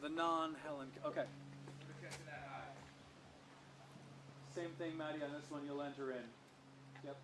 The non-Helen. Okay. Same thing, Maddie, on this one, you'll enter in. Yep.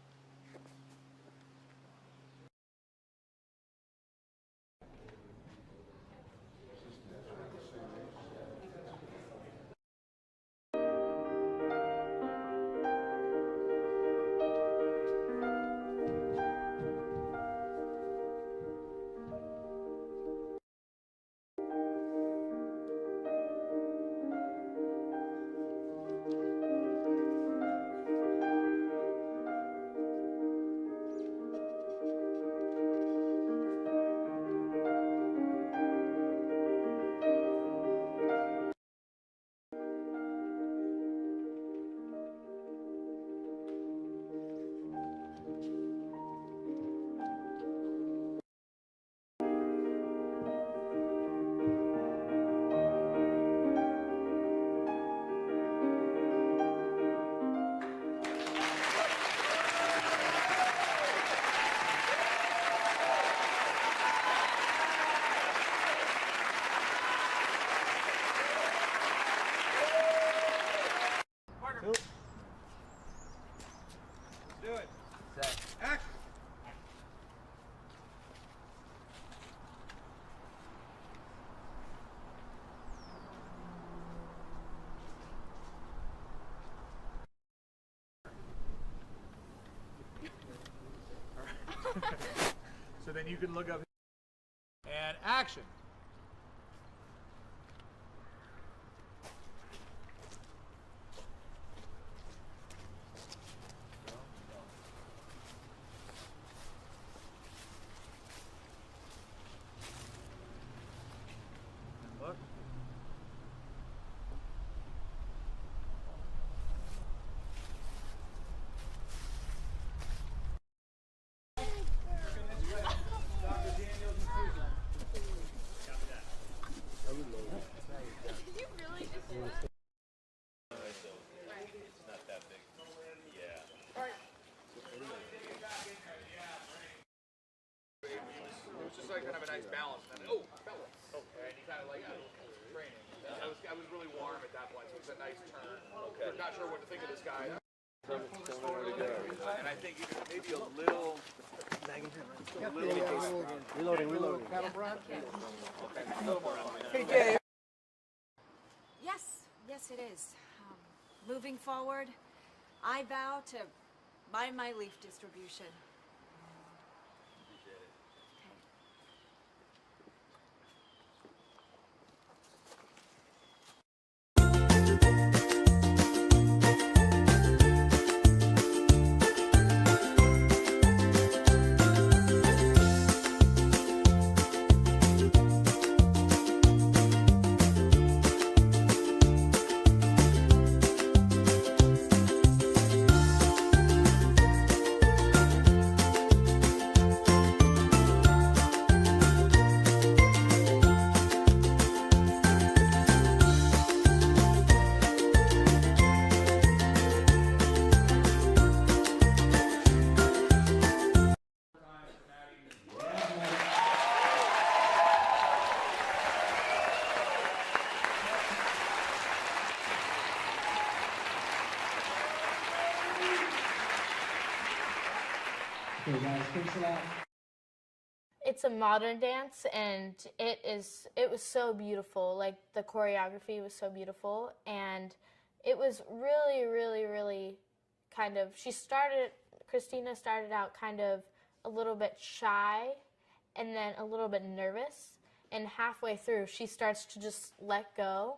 So then you can look up and action. And look. Kind of a nice balance. And then, and he kind of like training. I was really warm at that point, so it was a nice turn. Okay. I'm not sure what to think of this guy. And I think even maybe a little. Reloading. Okay. Yes, it is. Moving forward, I vow to mind my leaf distribution. Okay, guys, thanks a lot. It's a modern dance, and it was so beautiful. Like, the choreography was so beautiful, and it was really, really, really kind of, Christina started out kind of a little bit shy and then a little bit nervous, and halfway through she starts to just let go.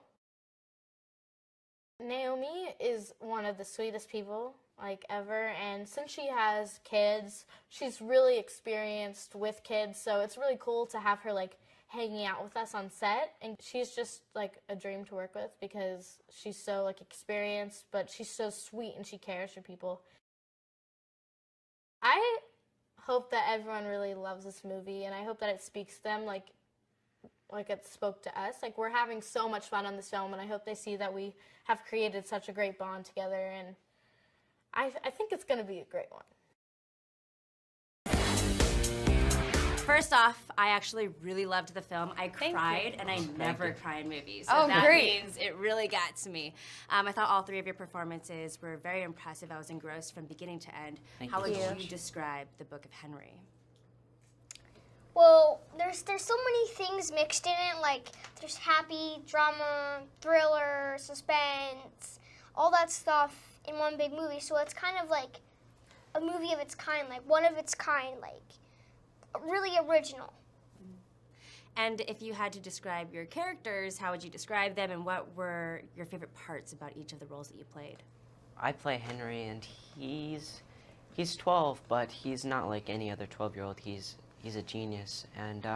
Naomi is one of the sweetest people like ever, and since she has kids, she's really experienced with kids, so it's really cool to have her like hanging out with us on set, and she's just like a dream to work with because she's so like experienced, but she's so sweet and she cares for people. I hope that everyone really loves this movie, and I hope that it speaks to them like it spoke to us. Like, we're having so much fun on this film, and I hope they see that we have created such a great bond together, and I think it's going to be a great one. First off, I actually really loved the film. I cried, and I never cry in movies. So Oh, that great. means it really got to me. I thought all three of your performances were very impressive. I was engrossed from beginning to end. How would you describe the Book of Henry? Well, there's so many things mixed in it, like there's happy, drama, thriller, suspense, all that stuff in one big movie. So it's kind of like a movie of its kind, like one of its kind, like really original. And if you had to describe your characters, how would you describe them, and what were your favorite parts about each of the roles that you played? I play Henry, and he's 12, but he's not like any other 12-year-old. He's a genius, and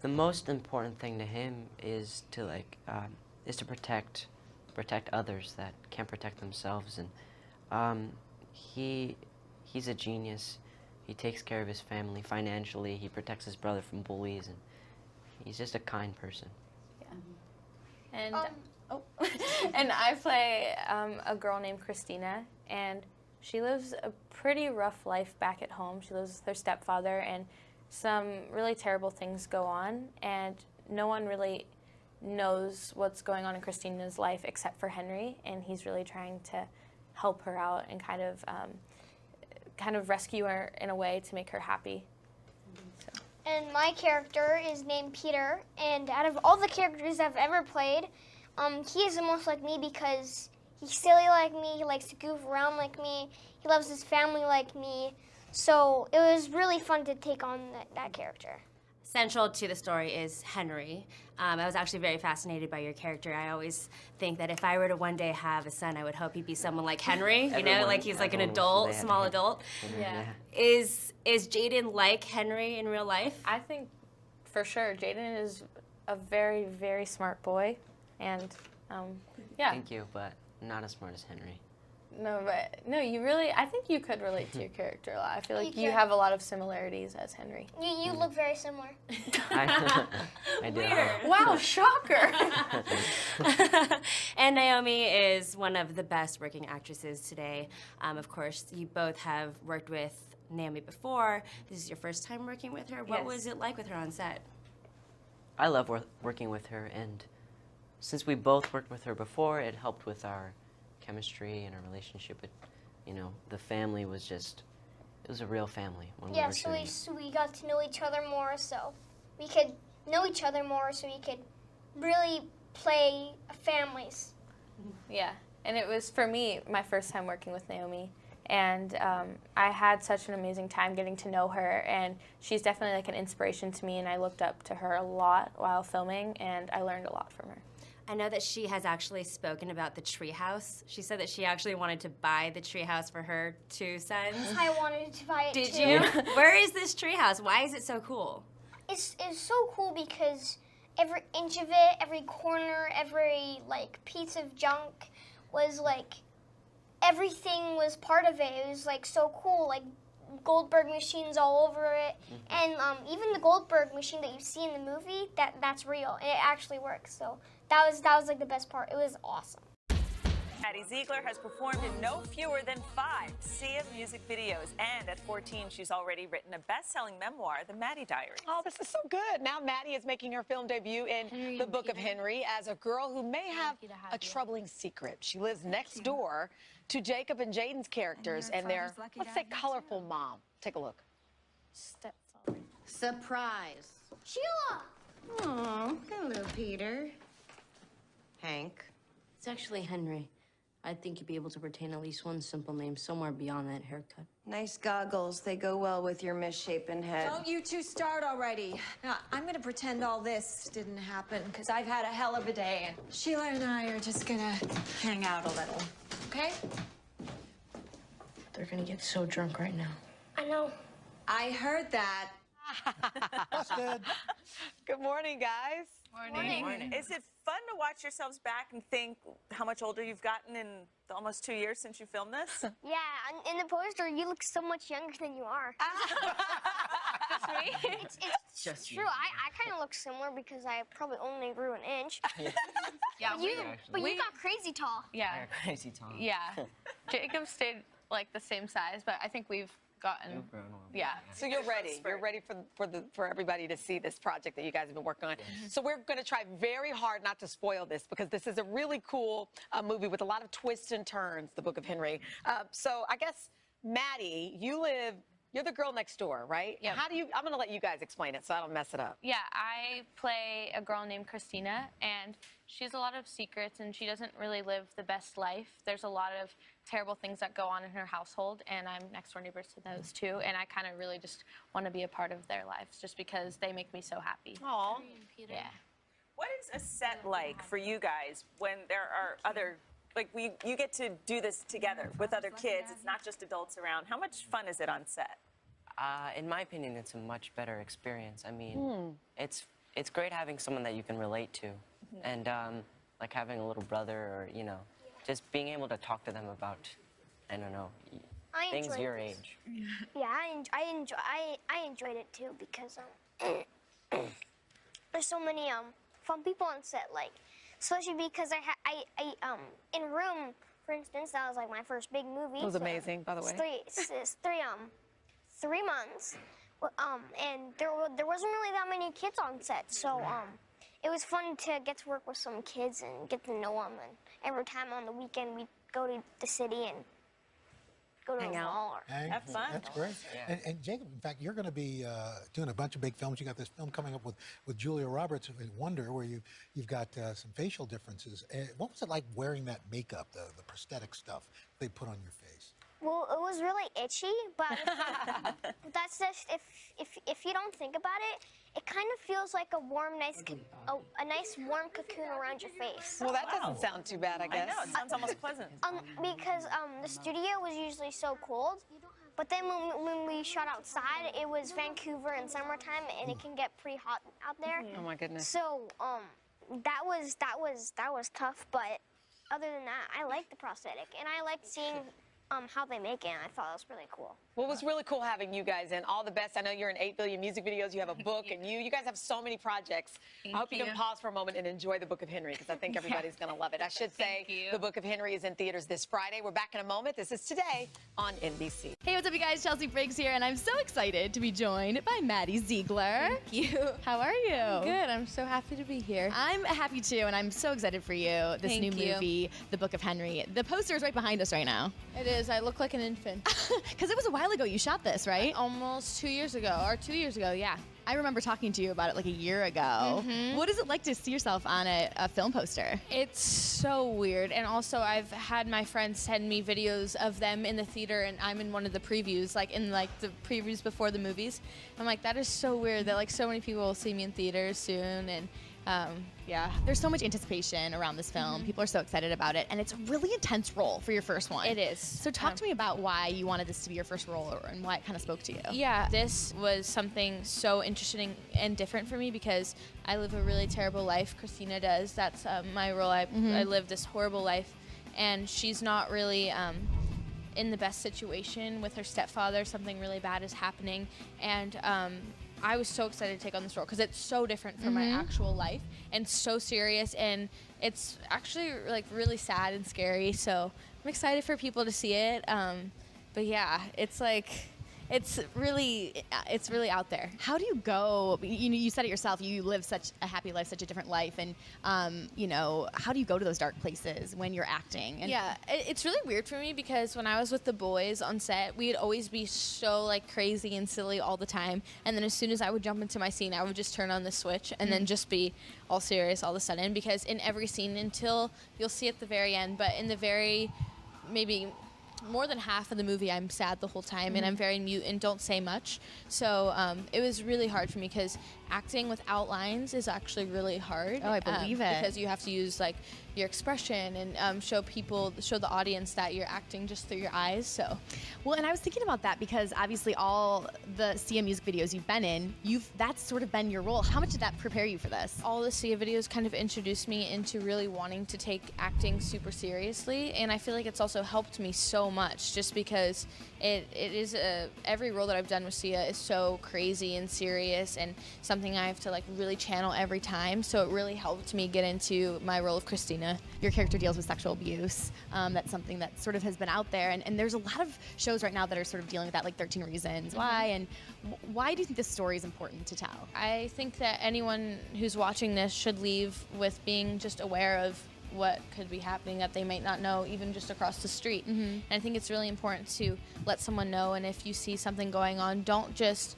the most important thing to him is to protect others that can't protect themselves, and he's a genius. He takes care of his family financially. He protects his brother from bullies, and he's just a kind person. Yeah. And and I play a girl named Christina, and she lives a pretty rough life back at home. She lives with her stepfather, and some really terrible things go on, and no one really knows what's going on in Christina's life except for Henry, and he's really trying to help her out and kind of rescue her in a way to make her happy. So. And my character is named Peter, and out of all the characters I've ever played, he is the most like me because he's silly like me, he likes to goof around like me, he loves his family like me, so it was really fun to take on that character. Central to the story is Henry. I was actually very fascinated by your character. I always think that if I were to one day have a son, I would hope he'd be someone like Henry, you know, like he's like an adult, small adult. Yeah. Is Jaden like Henry in real life? I think for sure Jaden is a very, very smart boy, and yeah. Thank you, but not as smart as Henry. No, you really, I think you could relate to your character a lot. I feel like you could. have a lot of similarities as Henry. You look very similar. I do. Weird. Wow, shocker! And Naomi is one of the best working actresses today. Of course, you both have worked with Naomi before. This is your first time working with her. What was it like with her on set? I love working with her, and since we both worked with her before, it helped with our chemistry and our relationship. You know, the family was just, it was a real family when we were shooting. Yeah, so we got to know each other more, so we could know each other more, so we could really play families. Yeah, and it was, for me, my first time working with Naomi, and I had such an amazing time getting to know her, and she's definitely like an inspiration to me, and I looked up to her a lot while filming, and I learned a lot from her. I know that she has actually spoken about the treehouse. She said that she actually wanted to buy the treehouse for her two sons. I wanted to buy it Did too. you? Where is this treehouse? Why is it so cool? It's so cool because every inch of it, every corner, every like piece of junk was like, everything was part of it. It was like so cool, like Goldberg machines all over it, and even the Goldberg machine that you see in the movie, that's real, and it actually works. So that was like the best part. It was awesome. Maddie Ziegler has performed in no fewer than 5 sea of music videos, and at 14, she's already written a best-selling memoir, The Maddie Diaries. Oh, this is so good. Now Maddie is making her film debut in The Book of Henry as a girl who may have a troubling secret. She lives next door to Jacob and Jaden's characters and their, let's say, colorful mom. Take a look. Surprise. Sheila! Oh, hello, Peter. Hank. It's actually Henry. I think you'd be able to retain at least one simple name somewhere beyond that haircut. Nice goggles. They go well with your misshapen head. Don't you two start already. Now, I'm gonna pretend all this didn't happen, because I've had a hell of a day, and Sheila and I are just gonna hang out a little, okay? They're gonna get so drunk right now. I know. I heard that. Busted. Good morning, guys. Morning. Is it fun to watch yourselves back and think how much older you've gotten in the almost 2 years since you filmed this? Yeah, in the poster, you look so much younger than you are. It's Just true. I kind of look similar because I probably only grew an inch. Yeah, But you got crazy tall. Yeah. Crazy Tom. Yeah. Jacob stayed like the same size, but I think we've gotten. Yeah, so you're ready. You're ready for everybody to see this project that you guys have been working on. So we're going to try very hard not to spoil this because this is a really cool movie with a lot of twists and turns, The Book of Henry. So I guess, Maddie, you're the girl next door, right? Yeah. I'm going to let you guys explain it so I don't mess it up. Yeah, I play a girl named Christina, and she has a lot of secrets, and she doesn't really live the best life. There's a lot of terrible things that go on in her household, and I'm next door neighbors to those too, and I kind of really just want to be a part of their lives just because they make me so happy. Aw. Yeah. What is a set like for you guys when there are other, like you get to do this together with other kids? It's not just adults around. How much fun is it on set? In my opinion, it's a much better experience. I mean, it's great having someone that you can relate to, and like having a little brother, or just being able to talk to them about, I don't know, things your age. Yeah, I enjoyed it too because there's so many fun people on set, like especially because I in Room, for instance, that was like my first big movie. It was amazing, by the way. It's 3 months, and there wasn't really that many kids on set, so it was fun to get to work with some kids and get to know them. And every time on the weekend we'd go to the city and go to the mall or have fun. That's great. Yeah. And Jacob, in fact, you're going to be doing a bunch of big films. You got this film coming up with Julia Roberts in Wonder, where you've got some facial differences. What was it like wearing that makeup, the prosthetic stuff they put on your face? Well, it was really itchy, but that's just if you don't think about it, it kind of feels like a warm, nice warm cocoon around your face. Well, that doesn't sound too bad, I guess. I know, it sounds almost pleasant. Because the studio was usually so cold, but then when we shot outside, it was Vancouver in summertime, and it can get pretty hot out there. Oh my goodness. So that was tough, but other than that, I liked the prosthetic, and I liked seeing how they make it, and I thought it was really cool. Well, it was really cool having you guys in. All the best. I know you're in 8 billion music videos. You have a book, and you guys have so many projects. I hope you can pause for a moment and enjoy The Book of Henry, because I think everybody's going to love it. I should say The Book of Henry is in theaters this Friday. We're back in a moment. This is Today on NBC. Hey, what's up, you guys? Chelsea Briggs here, and I'm so excited to be joined by Maddie Ziegler. Thank you. How are you? Good. I'm so happy to be here. I'm happy too, and I'm so excited for you. This new movie, The Book of Henry. The poster is right behind us right now. It is. I look like an infant. Because it was a while ago you shot this, right? Almost 2 years ago, or 2 years ago, yeah. I remember talking to you about it like a year ago. What is it like to see yourself on a film poster? It's so weird. And also, I've had my friends send me videos of them in the theater, and I'm in one of the previews, like in like the previews before the movies. I'm like, that is so weird that like so many people will see me in theaters soon. And yeah, there's so much anticipation around this film. People are so excited about it, and it's a really intense role for your first one. It is. So talk to me about why you wanted this to be your first role, and why it kind of spoke to you. Yeah, this was something so interesting and different for me because I live a really terrible life. Christina does. That's my role. I live this horrible life, and she's not really in the best situation with her stepfather. Something really bad is happening, and I was so excited to take on this role because it's so different from my actual life and so serious, and it's actually like really sad and scary. So I'm excited for people to see it. But yeah, it's like it's really out there. How do you go? You said it yourself. You live such a happy life, such a different life, and how do you go to those dark places when you're acting? And yeah, it's really weird for me because when I was with the boys on set, we'd always be so like crazy and silly all the time, and then as soon as I would jump into my scene, I would just turn on the switch and then just be all serious all of a sudden. Because in every scene, until you'll see at the very end, but in the very maybe more than half of the movie, I'm sad the whole time, and I'm very mute and don't say much. So it was really hard for me because acting without lines is actually really hard. Oh, I believe it. Because you have to use like your expression and show the audience that you're acting just through your eyes. So, well, and I was thinking about that because obviously all the Sia music videos you've been in, that's sort of been your role. How much did that prepare you for this? All the Sia videos kind of introduced me into really wanting to take acting super seriously, and I feel like it's also helped me so much just because it is every role that I've done with Sia is so crazy and serious and something something I have to like really channel every time. So it really helped me get into my role of Christina. Your character deals with sexual abuse. That's something that sort of has been out there. And there's a lot of shows right now that are sort of dealing with that, like 13 Reasons Why. And why do you think this story is important to tell? I think that anyone who's watching this should leave with being just aware of what could be happening that they might not know, even just across the street. And I think it's really important to let someone know, and if you see something going on, don't just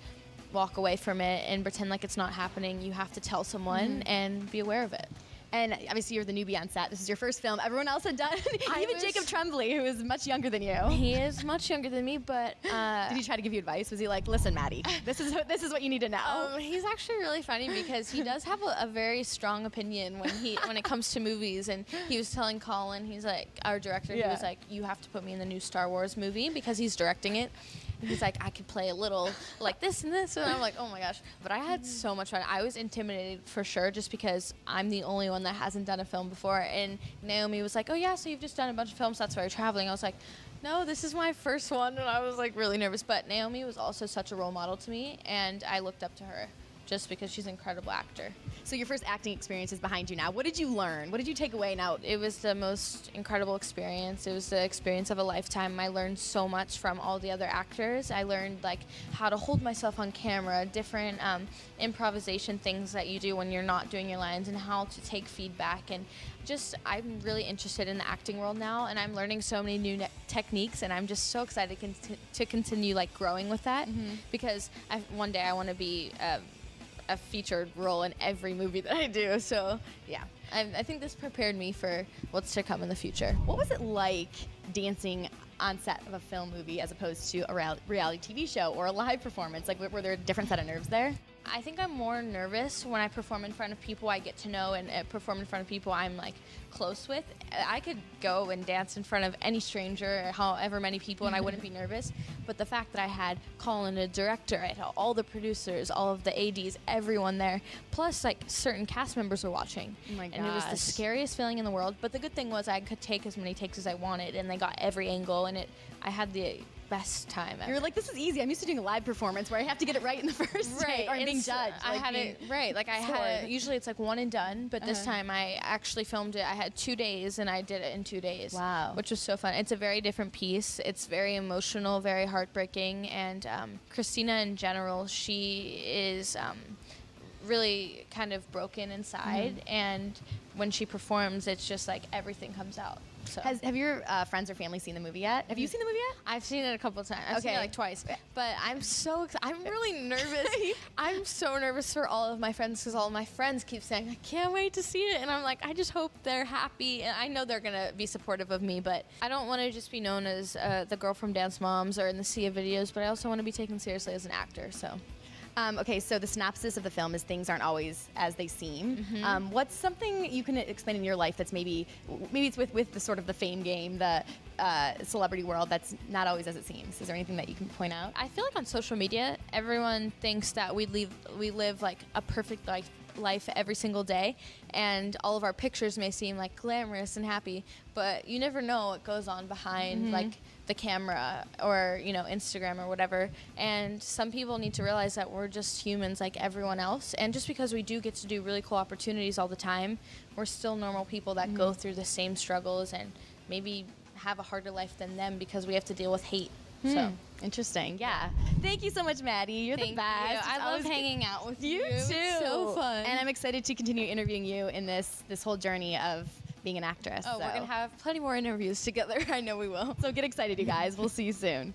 walk away from it and pretend like it's not happening. You have to tell someone and be aware of it. And obviously you're the newbie on set. This is your first film. Everyone else had done. Even Jacob Tremblay, who is much younger than you. He is much younger than me, but did he try to give you advice? Was he like, "Listen, Maddie, this is what you need to know"? He's actually really funny because he does have a very strong opinion when it comes to movies. And he was telling Colin, he's like, our director, he was like, "You have to put me in the new Star Wars movie," because he's directing it. And he's like, "I could play a little like this and this," and I'm like, "Oh my gosh!" But I had so much fun. I was intimidated for sure, just because I'm the only one that hasn't done a film before. And Naomi was like, "Oh yeah, so you've just done a bunch of films. That's why you're traveling." I was like, "No, this is my first one," and I was like really nervous. But Naomi was also such a role model to me, and I looked up to her just because she's an incredible actor. So your first acting experience is behind you now. What did you learn? What did you take away now? It was the most incredible experience. It was the experience of a lifetime. I learned so much from all the other actors. I learned like how to hold myself on camera, different improvisation things that you do when you're not doing your lines, and how to take feedback. And just, I'm really interested in the acting world now, and I'm learning so many new techniques, and I'm just so excited to continue like growing with that, because one day I want to be a featured role in every movie that I do. So yeah, I think this prepared me for what's to come in the future. What was it like dancing on set of a film movie as opposed to a reality TV show or a live performance? Like, were there a different set of nerves there? I think I'm more nervous when I perform in front of people I get to know, and perform in front of people I'm like close with. I could go and dance in front of any stranger, however many people, and I wouldn't be nervous. But the fact that I had Colin, the director, I had all the producers, all of the ADs, everyone there, plus like certain cast members were watching. Oh my gosh. And it was the scariest feeling in the world. But the good thing was I could take as many takes as I wanted, and they got every angle, and I had the best time ever. You're like, this is easy. I'm used to doing a live performance where I have to get it right in the first take, or being judged. I had it right. Like I had it, usually it's like one and done, but this time I actually filmed it. I had 2 days, and I did it in 2 days. Wow. Which was so fun. It's a very different piece. It's very emotional, very heartbreaking, and Christina in general, she is really kind of broken inside, and when she performs, it's just like everything comes out. So. Have your friends or family seen the movie yet? Have you seen the movie yet? I've seen it a couple of times. I've seen it like twice. But I'm really nervous. I'm so nervous for all of my friends, because all of my friends keep saying, "I can't wait to see it." And I'm like, I just hope they're happy. And I know they're going to be supportive of me, but I don't want to just be known as the girl from Dance Moms or in the sea of videos, but I also want to be taken seriously as an actor. So. Okay, so the synopsis of the film is things aren't always as they seem. What's something you can explain in your life that's maybe it's with the sort of the fame game, the celebrity world, that's not always as it seems? Is there anything that you can point out? I feel like on social media, everyone thinks that we live like a perfect life every single day, and all of our pictures may seem like glamorous and happy, but you never know what goes on behind like the camera or Instagram or whatever. And some people need to realize that we're just humans like everyone else, and just because we do get to do really cool opportunities all the time, we're still normal people that go through the same struggles and maybe have a harder life than them, because we have to deal with hate. So interesting. Yeah. Thank you so much, Maddie. You're the best. I love hanging out with you. You too. It's so fun. And I'm excited to continue interviewing you in this whole journey of being an actress. Oh, we're gonna have plenty more interviews together. I know we will. So get excited, you guys. We'll see you soon.